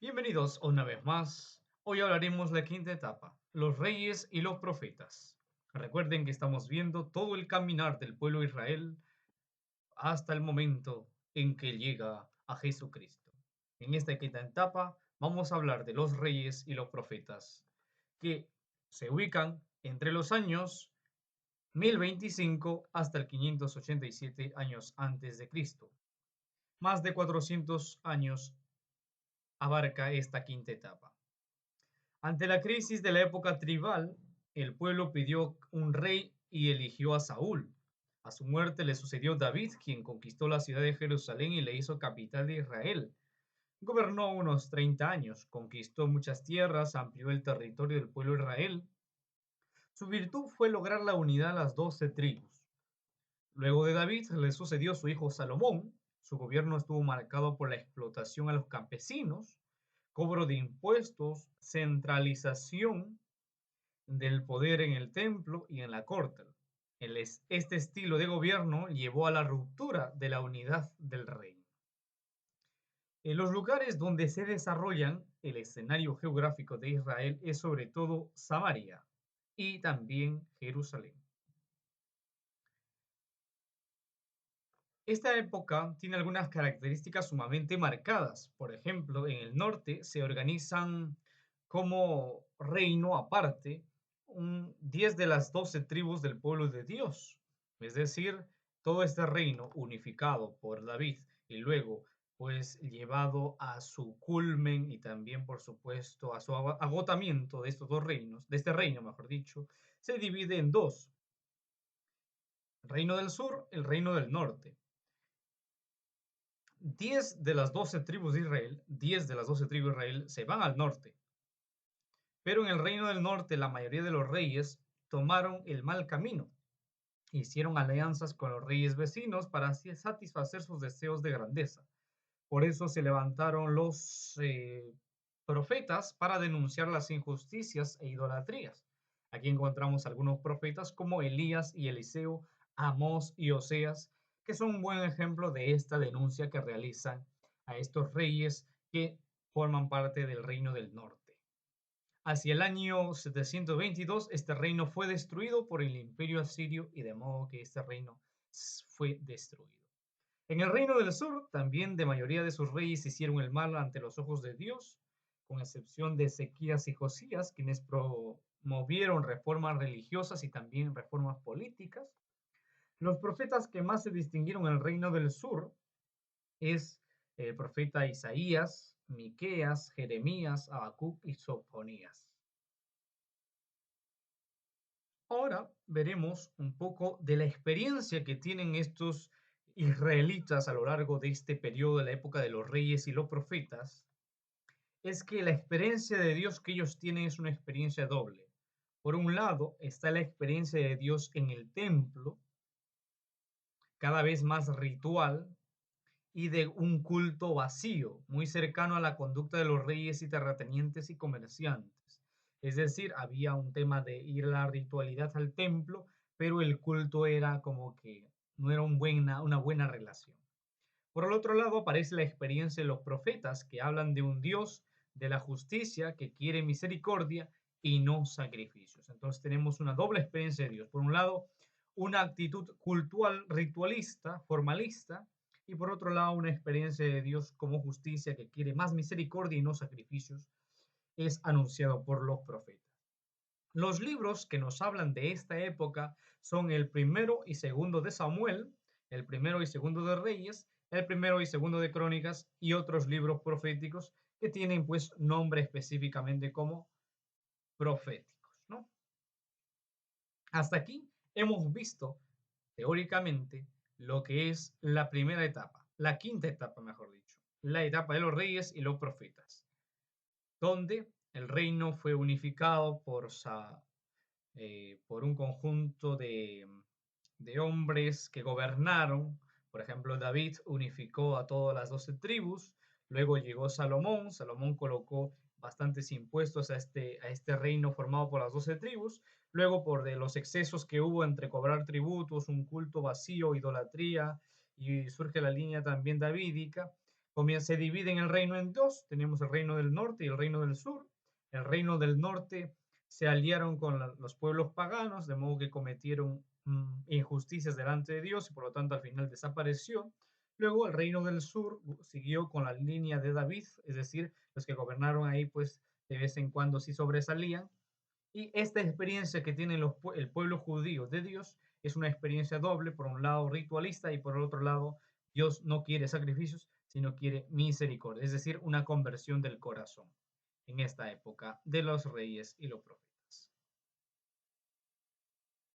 Bienvenidos una vez más. Hoy hablaremos de la quinta etapa, los reyes y los profetas. Recuerden que estamos viendo todo el caminar del pueblo de Israel hasta el momento en que llega a Jesucristo. En esta quinta etapa vamos a hablar de los reyes y los profetas, que se ubican entre los años 1025 hasta el 587 años antes de Cristo. Más de 400 años abarca esta quinta etapa. Ante la crisis de la época tribal, el pueblo pidió un rey y eligió a Saúl. A su muerte le sucedió David, quien conquistó la ciudad de Jerusalén y le hizo capital de Israel. Gobernó unos 30 años, conquistó muchas tierras, amplió el territorio del pueblo de Israel. Su virtud fue lograr la unidad de las 12 tribus. Luego de David le sucedió su hijo Salomón. Su gobierno estuvo marcado por la explotación a los campesinos, cobro de impuestos, centralización del poder en el templo y en la corte. Este estilo de gobierno llevó a la ruptura de la unidad del reino. En los lugares donde se desarrollan el escenario geográfico de Israel es sobre todo Samaria y también Jerusalén. Esta época tiene algunas características sumamente marcadas. Por ejemplo, en el norte se organizan como reino aparte 10 de las 12 tribus del pueblo de Dios. Es decir, todo este reino unificado por David y luego pues llevado a su culmen y también por supuesto a su agotamiento de estos dos reinos, de este reino mejor dicho, se divide en dos. El reino del sur, el reino del norte. 10 de las 12 tribus de Israel, 10 de las 12 tribus de Israel se van al norte, pero en el reino del norte la mayoría de los reyes tomaron el mal camino, hicieron alianzas con los reyes vecinos para así satisfacer sus deseos de grandeza. Por eso se levantaron los profetas para denunciar las injusticias e idolatrías. Aquí encontramos algunos profetas como Elías y Eliseo, Amós y Oseas, que son un buen ejemplo de esta denuncia que realizan a estos reyes que forman parte del reino del norte. Hacia el año 722, este reino fue destruido por el imperio asirio y de modo que este reino fue destruido. En el reino del sur, también de mayoría de sus reyes hicieron el mal ante los ojos de Dios, con excepción de Ezequías y Josías, quienes promovieron reformas religiosas y también reformas políticas. Los profetas que más se distinguieron en el reino del sur es el profeta Isaías, Miqueas, Jeremías, Habacuc y Sofonías. Ahora veremos un poco de la experiencia que tienen estos israelitas a lo largo de este periodo de la época de los reyes y los profetas. Es que la experiencia de Dios que ellos tienen es una experiencia doble. Por un lado está la experiencia de Dios en el templo, cada vez más ritual, y de un culto vacío, muy cercano a la conducta de los reyes y terratenientes y comerciantes. Es decir, había un tema de ir a la ritualidad al templo, pero el culto era como que no era una buena relación. Por el otro lado, aparece la experiencia de los profetas que hablan de un Dios de la justicia que quiere misericordia y no sacrificios. Entonces tenemos una doble experiencia de Dios. Por un lado, una actitud cultural, ritualista, formalista, y por otro lado, una experiencia de Dios como justicia que quiere más misericordia y no sacrificios, es anunciado por los profetas. Los libros que nos hablan de esta época son el primero y segundo de Samuel, el primero y segundo de Reyes, el primero y segundo de Crónicas y otros libros proféticos que tienen pues nombre específicamente como proféticos, ¿no? Hasta aquí hemos visto teóricamente lo que es la primera etapa, la quinta etapa, mejor dicho, la etapa de los reyes y los profetas, donde el reino fue unificado por un conjunto de hombres que gobernaron. Por ejemplo, David unificó a todas las 12 tribus, luego llegó Salomón, Salomón colocó bastantes impuestos a este reino formado por las 12 tribus, luego por de los excesos que hubo entre cobrar tributos, un culto vacío, idolatría, y surge la línea también davídica, se dividen el reino en dos. Tenemos el reino del norte y el reino del sur. El reino del norte se aliaron con los pueblos paganos, de modo que cometieron injusticias delante de Dios y por lo tanto al final desapareció. Luego el reino del sur siguió con la línea de David, es decir, los que gobernaron ahí pues de vez en cuando sí sobresalían. Y esta experiencia que tiene el pueblo judío de Dios es una experiencia doble, por un lado ritualista y por el otro lado Dios no quiere sacrificios, sino quiere misericordia, es decir, una conversión del corazón en esta época de los reyes y los profetas.